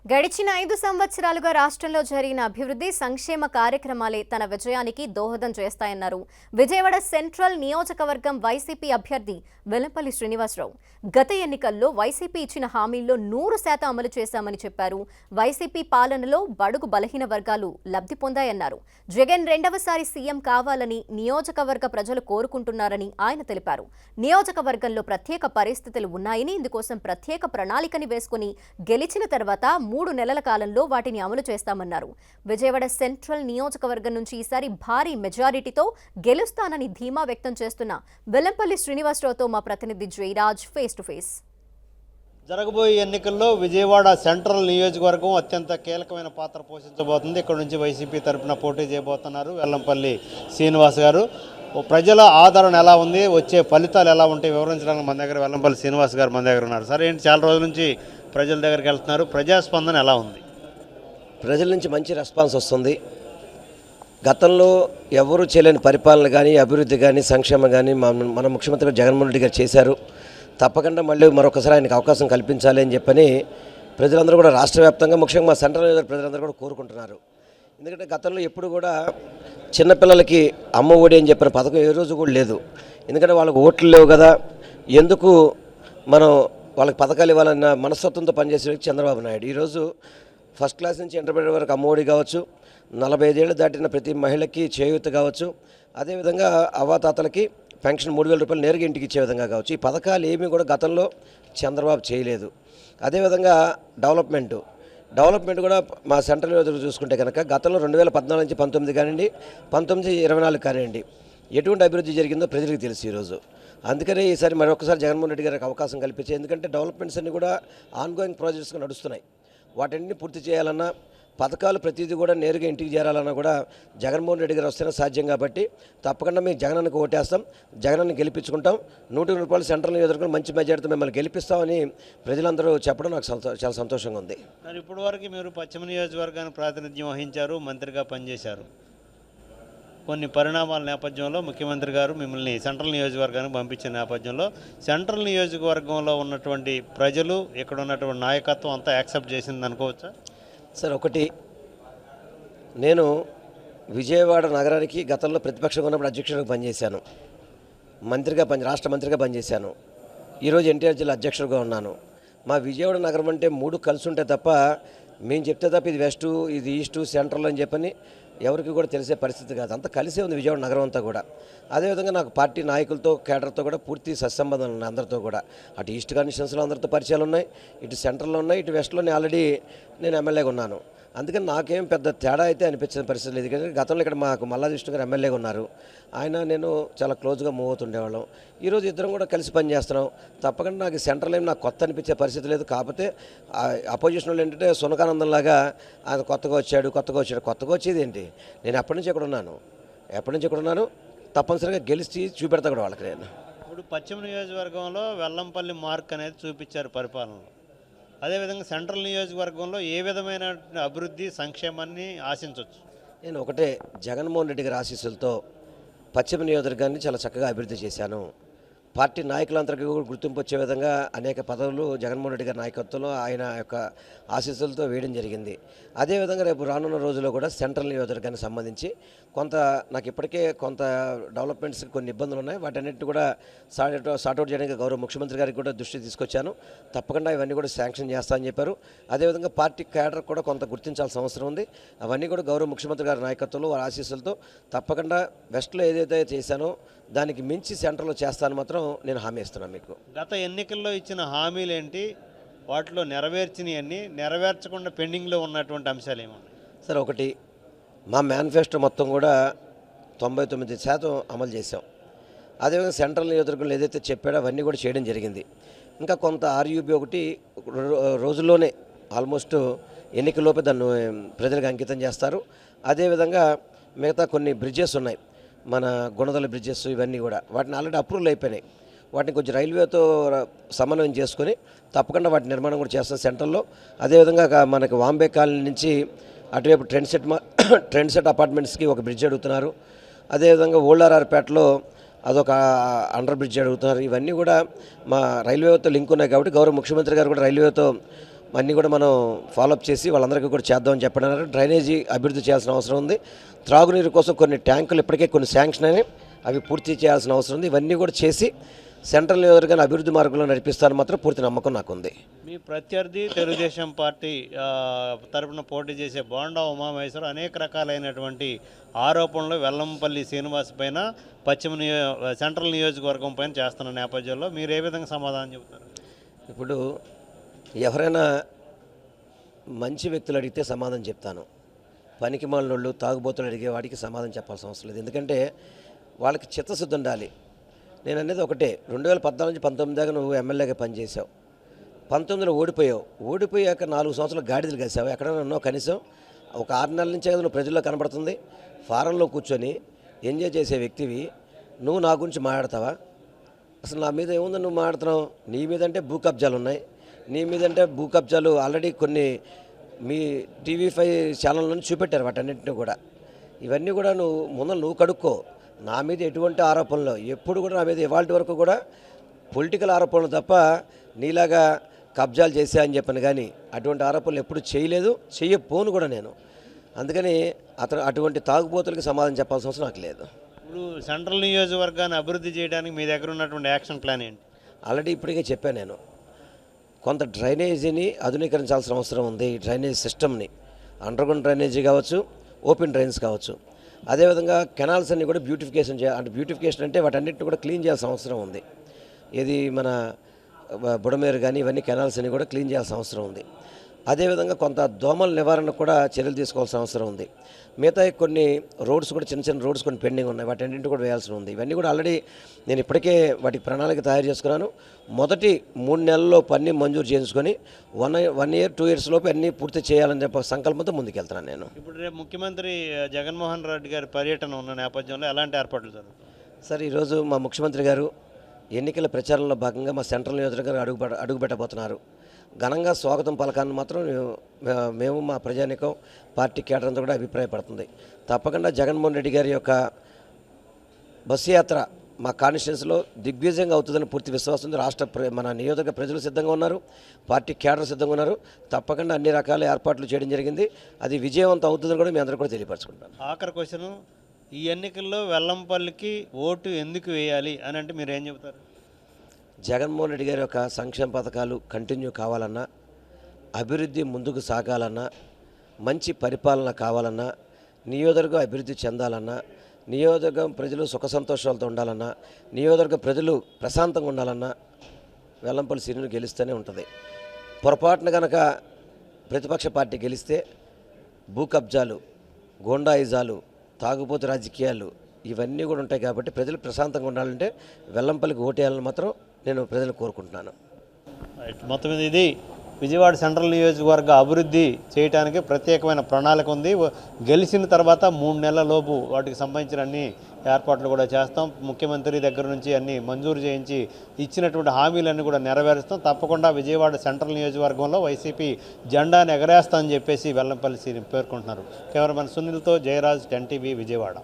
గడిచిన 5 సంవత్సరాలుగా రాష్ట్రంలో జరిగిన అభివృద్ధి సంక్షేమ కార్యక్రమాలే తన విజయానికి దోహదం చేస్తాయన్నారు విజయవాడ సెంట్రల్ నియోజకవర్గం వైసీపీ అభ్యర్థి వెల్లంపల్లి శ్రీనివాసరావు. గత ఎన్నికల్లో వైసీపీ ఇచ్చిన హామీల్లో 100% అమలు చేశామని చెప్పారు. వైసీపీ పాలనలో బడుగు బలహీన వర్గాలు లబ్ధి పొందాయన్నారు. జగన్ రెండవసారి సీఎం కావాలని నియోజకవర్గ ప్రజలు కోరుకుంటున్నారని ఆయన తెలిపారు. నియోజకవర్గంలో ప్రత్యేక పరిస్థితులు ఉన్నాయని, ఇందుకోసం ప్రత్యేక ప్రణాళికని వేసుకుని గెలిచిన తర్వాత 3 నెలల కాలంలో వాటిని అమలు చేస్తామన్నారు. విజయవాడ సెంట్రల్ నియోజకవర్గం నుంచి ఈసారి భారీ మెజారిటీతో గెలుస్తానని ధీమా వ్యక్తం చేస్తున్న వెల్లంపల్లి శ్రీనివాసరావుతో మా ప్రతినిధి జయరాజ్ ఫేస్ టు ఫేస్. జరగబోయే ఎన్నికల్లో విజయవాడ సెంట్రల్ నియోజకవర్గం అత్యంత కీలకమైన పాత్ర పోషించబోతుంది. ఇక్కడ నుంచి వైసీపీ తరఫున పోటీ చేయబోతున్నారు వెల్లంపల్లి శ్రీనివాస్ గారు. ప్రజల ఆదరణ ఎలా ఉంది, వచ్చే ఫలితాలు ఎలా ఉంటాయి వివరించడానికి మన దగ్గర వెల్లంపల్లి శ్రీనివాస్ గారు మన దగ్గర ఉన్నారు. సరే, ఏంటి చాలా రోజుల నుంచి ప్రజల దగ్గరికి వెళ్తున్నారు, ప్రజాస్పందన ఎలా ఉంది? ప్రజల నుంచి మంచి రెస్పాన్స్ వస్తుంది. గతంలో ఎవరు చేయలేని పరిపాలన కానీ, అభివృద్ధి కానీ, సంక్షేమం కానీ మన ముఖ్యమంత్రి జగన్మోహన్ రెడ్డి గారు చేశారు. తప్పకుండా మళ్ళీ మరొకసారి ఆయనకు అవకాశం కల్పించాలి అని చెప్పని ప్రజలందరూ కూడా రాష్ట్ర వ్యాప్తంగా, ముఖ్యంగా మా సెంట్రల్ నియోజకవర్గ ప్రజలందరూ కూడా కోరుకుంటున్నారు. ఎందుకంటే గతంలో ఎప్పుడు కూడా చిన్నపిల్లలకి అమ్మ ఒడి అని చెప్పిన పథకం ఏ రోజు కూడా లేదు. ఎందుకంటే వాళ్ళకి ఓట్లు లేవు కదా, ఎందుకు మనం వాళ్ళకి పథకాలు ఇవ్వాలన్న మనస్తత్వంతో పనిచేసే చంద్రబాబు నాయుడు ఈరోజు ఫస్ట్ క్లాస్ నుంచి ఇంటర్మీడియట్ వరకు అమ్మ ఒడి కావచ్చు, 45 ఏళ్ళు దాటిన ప్రతి మహిళకి చేయూత కావచ్చు, అదేవిధంగా అవ్వాతాతలకి పెన్షన్ 3000 రూపాయలు నేరుగా ఇంటికి ఇచ్చే విధంగా కావచ్చు. ఈ పథకాలు ఏమీ కూడా గతంలో చంద్రబాబు చేయలేదు. అదేవిధంగా డెవలప్మెంట్ కూడా మా సెంట్రల్ నియోజకవర్గం చూసుకుంటే కనుక గతంలో 2014 నుంచి 19 కానివ్వండి, 19-24 కానివ్వండి, ఎటువంటి అభివృద్ధి జరిగిందో ప్రజలకు తెలుసు ఈరోజు. అందుకనే ఈసారి మరొకసారి జగన్మోహన్ రెడ్డి గారికి అవకాశం కల్పించే, ఎందుకంటే డెవలప్మెంట్స్ అన్నీ కూడా ఆన్గోయింగ్ ప్రాజెక్ట్స్గా నడుస్తున్నాయి. వాటన్ని పూర్తి చేయాలన్నా, పథకాలు ప్రతిదీ కూడా నేరుగా ఇంటికి చేరాలన్నా కూడా జగన్మోహన్ రెడ్డి గారు వస్తేనే సాధ్యం. కాబట్టి తప్పకుండా మేము జగనన్నకు ఓటేస్తాం, జగనన్న గెలిపించుకుంటాం, 100 రూపాయలు సెంట్రల్ నియోజకవర్గం మంచి మెజారిటీతో మిమ్మల్ని గెలిపిస్తామని ప్రజలందరూ చెప్పడం నాకు చాలా సంతోషంగా ఉంది. మరి ఇప్పటి వరకు మీరు పశ్చిమ నియోజకవర్గానికి ప్రాతినిధ్యం వహించారు, మంత్రిగా పనిచేశారు. కొన్ని పరిణామాల నేపథ్యంలో ముఖ్యమంత్రి గారు మిమ్మల్ని సెంట్రల్ నియోజకవర్గానికి పంపించిన నేపథ్యంలో సెంట్రల్ నియోజకవర్గంలో ఉన్నటువంటి ప్రజలు, ఇక్కడ ఉన్నటువంటి నాయకత్వం అంతా యాక్సెప్ట్ చేసింది అనుకోవచ్చా? సార్, ఒకటి, నేను విజయవాడ నగరానికి గతంలో ప్రతిపక్షంగా ఉన్నప్పుడు అధ్యక్షుడిగా పనిచేశాను, రాష్ట్ర మంత్రిగా పనిచేశాను. ఈరోజు ఎన్టీఆర్ జిల్లా అధ్యక్షుడిగా ఉన్నాను. మా విజయవాడ నగరం అంటే 3 కలిసి ఉంటే తప్ప, మేము చెప్తే తప్ప ఇది వెస్టు, ఇది ఈస్టు, సెంట్రల్ అని చెప్పని ఎవరికి కూడా తెలిసే పరిస్థితి కాదు. అంతా కలిసే ఉంది విజయవాడ నగరం అంతా కూడా. అదేవిధంగా నాకు పార్టీ నాయకులతో, కేడర్తో కూడా పూర్తి సత్సంబంధాలు ఉన్నాయి అందరితో కూడా. అటు ఈస్ట్ కాన్స్టిట్యూన్సీలో అందరితో పరిచయాలు ఉన్నాయి, ఇటు సెంట్రల్లో ఉన్నాయి, ఇటు వెస్ట్లోనే ఆల్రెడీ నేను ఎమ్మెల్యేగా ఉన్నాను. అందుకని నాకేం పెద్ద తేడా అయితే అనిపించిన పరిస్థితి లేదు. ఎందుకంటే గతంలో ఇక్కడ మాకు మల్లాది విష్ణు గారు ఎమ్మెల్యేగా ఉన్నారు, ఆయన నేను చాలా క్లోజ్గా మూవ్ అవుతుండేవాళ్ళం. ఈరోజు ఇద్దరం కూడా కలిసి పనిచేస్తున్నాం. తప్పకుండా నాకు సెంట్రల్ ఏం నాకు కొత్త అనిపించే పరిస్థితి లేదు. కాకపోతే అపోజిషన్ వాళ్ళు ఏంటంటే సునకానందంలాగా ఆయన కొత్తగా వచ్చేది ఏంటి, నేను ఎప్పటి నుంచి ఇక్కడ ఉన్నాను, తప్పనిసరిగా గెలిచి చూపెడతా కూడా వాళ్ళకి. నేను ఇప్పుడు పశ్చిమ నియోజకవర్గంలో వెల్లంపల్లి మార్క్ అనేది చూపించారు పరిపాలనలో. అదేవిధంగా సెంట్రల్ నియోజకవర్గంలో ఏ విధమైన అభివృద్ధి, సంక్షేమాన్ని ఆశించవచ్చు? నేను ఒకటే, జగన్మోహన్ రెడ్డి గారి ఆశీస్సులతో పశ్చిమ నియోజకవర్గాన్ని చాలా చక్కగా అభివృద్ధి చేశాను. పార్టీ నాయకులందరికీ కూడా గుర్తింపు వచ్చే విధంగా అనేక పదవులు జగన్మోహన్ రెడ్డి గారి నాయకత్వంలో, ఆయన యొక్క ఆశీస్సులతో వేయడం జరిగింది. అదేవిధంగా రేపు రానున్న రోజుల్లో కూడా సెంట్రల్ నియోజకవర్గానికి సంబంధించి నాకు ఇప్పటికే కొంత డెవలప్మెంట్స్కి కొన్ని ఇబ్బందులు ఉన్నాయి. వాటన్నిటిని కూడా సార్ట్అవుట్ చేయడానికి గౌరవ ముఖ్యమంత్రి గారికి కూడా దృష్టి తీసుకొచ్చాను. తప్పకుండా ఇవన్నీ కూడా శాంక్షన్ చేస్తామని చెప్పారు. అదేవిధంగా పార్టీ క్యాడర్ కూడా కొంత గుర్తించాల్సిన అవసరం ఉంది. అవన్నీ కూడా గౌరవ ముఖ్యమంత్రి గారి నాయకత్వంలో, వారి ఆశీస్సులతో తప్పకుండా వెస్ట్లో ఏదైతే చేశానో దానికి మించి సెంట్రల్లో చేస్తాను మాత్రం నేను హామీ ఇస్తున్నాను మీకు. గత ఎన్నికల్లో ఇచ్చిన హామీలు ఏంటి, వాటిలో నెరవేర్చినవన్నీ, నెరవేర్చకుండా పెండింగ్లో ఉన్నటువంటి అంశాలు ఏమన్నా? సార్, ఒకటి, మా మేనిఫెస్టో మొత్తం కూడా 99% అమలు చేసాం. అదేవిధంగా సెంట్రల్ నియోజకవర్గంలో ఏదైతే చెప్పాడో అవన్నీ కూడా చేయడం జరిగింది. ఇంకా కొంత ఆర్యూబీ ఒకటి రోజుల్లోనే ఆల్మోస్ట్ ఎన్నికల్లోపే దాన్ని ప్రజలకు అంకితం చేస్తారు. అదేవిధంగా మిగతా కొన్ని బ్రిడ్జెస్ ఉన్నాయి, మన గుణదల బ్రిడ్జెస్, ఇవన్నీ కూడా వాటిని ఆల్రెడీ అప్రూవల్ అయిపోయినాయి. వాటిని కొంచెం రైల్వేతో సమన్వయం చేసుకొని తప్పకుండా వాటి నిర్మాణం కూడా చేస్తాం సెంట్రల్లో. అదేవిధంగా మనకి వాంబే కాలనీ నుంచి అటువైపు ట్రెండ్ సెట్ అపార్ట్మెంట్స్కి ఒక బ్రిడ్జ్ అడుగుతున్నారు. అదేవిధంగా ఓల్డారార్పేటలో అదొక అండర్ బ్రిడ్జ్ అడుగుతున్నారు. ఇవన్నీ కూడా మా రైల్వేతో లింక్ ఉన్నాయి కాబట్టి గౌరవ ముఖ్యమంత్రి గారు కూడా రైల్వేతో అన్నీ కూడా మనం ఫాలోఅప్ చేసి వాళ్ళందరికీ కూడా చేద్దామని చెప్పన్నారు. డ్రైనేజీ అభివృద్ధి చేయాల్సిన అవసరం ఉంది. త్రాగునీరు కోసం కొన్ని ట్యాంకులు ఇప్పటికే కొన్ని శాంక్షన్ అయినాయి, అవి పూర్తి చేయాల్సిన అవసరం ఉంది. ఇవన్నీ కూడా చేసి సెంట్రల్ నియోజకవర్గాన్ని అభివృద్ధి మార్గంలో నడిపిస్తారని మాత్రం పూర్తి నమ్మకం నాకుంది. మీ ప్రత్యర్థి తెలుగుదేశం పార్టీ తరపున పోటీ చేసే బోండా ఉమామహేశ్వరరావు అనేక రకాలైనటువంటి ఆరోపణలు వెల్లంపల్లి శ్రీనివాస్ పైన సెంట్రల్ నియోజకవర్గం పైన చేస్తున్న నేపథ్యంలో మీరు ఏ విధంగా సమాధానం చెబుతారు? ఇప్పుడు ఎవరైనా మంచి వ్యక్తులు అడిగితే సమాధానం చెప్తాను. పనికి మాలినోళ్ళు తాగుబోతులు అడిగే వాడికి సమాధానం చెప్పాల్సిన అవసరం లేదు. ఎందుకంటే వాళ్ళకి చిత్తశుద్ధి ఉండాలి. నేను అనేది ఒకటే, 2014 నుంచి 19 దాకా నువ్వు ఎమ్మెల్యేగా పనిచేసావు, 19లో ఓడిపోయావు. ఓడిపోయాక 4 సంవత్సరాలు గాడిదలు కలిసావు. ఎక్కడైనా ఉన్నావు? కనీసం ఒక 6 నెలల నుంచే కదా నువ్వు ప్రజల్లో కనబడుతుంది. ఫారంలో కూర్చొని ఎంజాయ్ చేసే వ్యక్తివి నువ్వు నా గురించి మాట్లాడతావా? అసలు నా మీద ఏముందని నువ్వు మాట్లాడుతున్నావు? నీ మీద అంటే భూ కబ్జాలు ఉన్నాయి, నీ మీద అంటే భూ కబ్జాలు ఆల్రెడీ కొన్ని మీ TV5 ఛానల్ నుంచి చూపెట్టారు వాటన్నింటినీ కూడా. ఇవన్నీ కూడా నువ్వు కడుక్కో. నా మీద ఎటువంటి ఆరోపణలు ఎప్పుడు కూడా నా మీద ఇవాళ వరకు కూడా పొలిటికల్ ఆరోపణలు తప్ప నీలాగా కబ్జాలు చేశా అని చెప్పాను, కానీ అటువంటి ఆరోపణలు ఎప్పుడు చేయలేదు, చెయ్యపోను కూడా నేను. అందుకని అటువంటి తాగుబోతులకి సమాధానం చెప్పాల్సిన అవసరం నాకు లేదు. ఇప్పుడు సెంట్రల్ నియోజకవర్గాన్ని అభివృద్ధి చేయడానికి మీ దగ్గర ఉన్నటువంటి యాక్షన్ ప్లాన్ ఏంటి? ఆల్రెడీ ఇప్పటికే చెప్పాను నేను. కొంత డ్రైనేజీని ఆధునీకరించాల్సిన అవసరం ఉంది. ఈ డ్రైనేజ్ సిస్టమ్ని అండర్గ్రౌండ్ డ్రైనేజీ కావచ్చు, ఓపెన్ డ్రైన్స్ కావచ్చు, అదేవిధంగా కెనాల్స్ అన్ని కూడా బ్యూటిఫికేషన్ అంటే బ్యూటిఫికేషన్ అంటే వాటన్నిటిని కూడా క్లీన్ చేయాల్సిన అవసరం ఉంది. ఇది మన బుడమేరు కానీ ఇవన్నీ కెనాల్స్ అన్ని కూడా క్లీన్ చేయాల్సిన అవసరం ఉంది. అదేవిధంగా కొంత దోమల నివారణ కూడా చర్యలు తీసుకోవాల్సిన అవసరం ఉంది. మిగతా కొన్ని రోడ్స్ కూడా చిన్న రోడ్స్ కొన్ని పెండింగ్ ఉన్నాయి, వాటన్నింటి కూడా వేయాల్సి ఉంది. ఇవన్నీ కూడా ఆల్రెడీ నేను ఇప్పటికే వాటికి ప్రణాళిక తయారు చేసుకున్నాను. మొదటి 3 నెలల్లో పని మంజూరు చేయించుకొని 1 year 2 years లోపు అన్నీ పూర్తి చేయాలని చెప్పి సంకల్పంతో ముందుకెళ్తున్నాను నేను. ఇప్పుడు రేపు ముఖ్యమంత్రి జగన్మోహన్ రెడ్డి గారి పర్యటన ఉన్న నేపథ్యంలో ఎలాంటి ఏర్పాట్లు జరుగుతాయి? సార్, ఈరోజు మా ముఖ్యమంత్రి గారు ఎన్నికల ప్రచారంలో భాగంగా మా సెంట్రల్ నియోజకవర్గం అడుగుపెట్టబోతున్నారు. ఘనంగా స్వాగతం పలకాన్ని మాత్రం మేము మా ప్రజానికం పార్టీ కేడర్ అంతా కూడా అభిప్రాయపడుతుంది. తప్పకుండా జగన్మోహన్ రెడ్డి గారి యొక్క బస్సు యాత్ర మా కాన్స్టిట్యున్సీలో దిగ్విజయంగా అవుతుందని పూర్తి విశ్వాసం ఉంది. మన నియోజకవర్గ ప్రజలు సిద్ధంగా ఉన్నారు, పార్టీ కేడర్ సిద్ధంగా ఉన్నారు. తప్పకుండా అన్ని రకాల ఏర్పాట్లు చేయడం జరిగింది. అది విజయవంతం అవుతుందని కూడా మీ అందరూ కూడా తెలియపరచుకుంటాను. ఆఖరి క్వశ్చన్, ఈ ఎన్నికల్లో వెల్లంపల్లికి ఓటు ఎందుకు వేయాలి అని అంటే మీరు ఏం చెబుతారు? జగన్మోహన్ రెడ్డి గారి యొక్క సంక్షేమ పథకాలు కంటిన్యూ కావాలన్నా, అభివృద్ధి ముందుకు సాగాలన్నా, మంచి పరిపాలన కావాలన్నా, నియోజకవర్గం అభివృద్ధి చెందాలన్నా, నియోజకవర్గం ప్రజలు సుఖ సంతోషాలతో ఉండాలన్నా, నియోజకవర్గ ప్రజలు ప్రశాంతంగా ఉండాలన్నా వెల్లంపల్లి శ్రీను గెలుస్తూనే ఉంటుంది. పొరపాటున కనుక ప్రతిపక్ష పార్టీ గెలిస్తే భూ కబ్జాలు, గోండాయిజాలు, తాగుబోతు రాజకీయాలు ఇవన్నీ కూడా ఉంటాయి. కాబట్టి ప్రజలు ప్రశాంతంగా ఉండాలంటే వెల్లంపల్లికి ఓటేయాలని మాత్రం నేను ప్రజలు కోరుకుంటున్నాను. మొత్తం మీద ఇది విజయవాడ సెంట్రల్ నియోజకవర్గ అభివృద్ధి చేయడానికి ప్రత్యేకమైన ప్రణాళిక ఉంది. గెలిచిన తర్వాత 3 నెలల లోపు వాటికి సంబంధించిన అన్ని ఏర్పాట్లు కూడా చేస్తాం. ముఖ్యమంత్రి దగ్గర నుంచి అన్ని మంజూరు చేయించి ఇచ్చినటువంటి హామీలన్నీ కూడా నెరవేరుస్తాం. తప్పకుండా విజయవాడ సెంట్రల్ నియోజకవర్గంలో వైసీపీ జెండాను ఎగరేస్తామని చెప్పేసి వెల్లంపల్లి శ్రీని పేర్కొంటున్నారు. కెమెరామెన్ సునీల్తో జయరాజ్, 10 TV, విజయవాడ.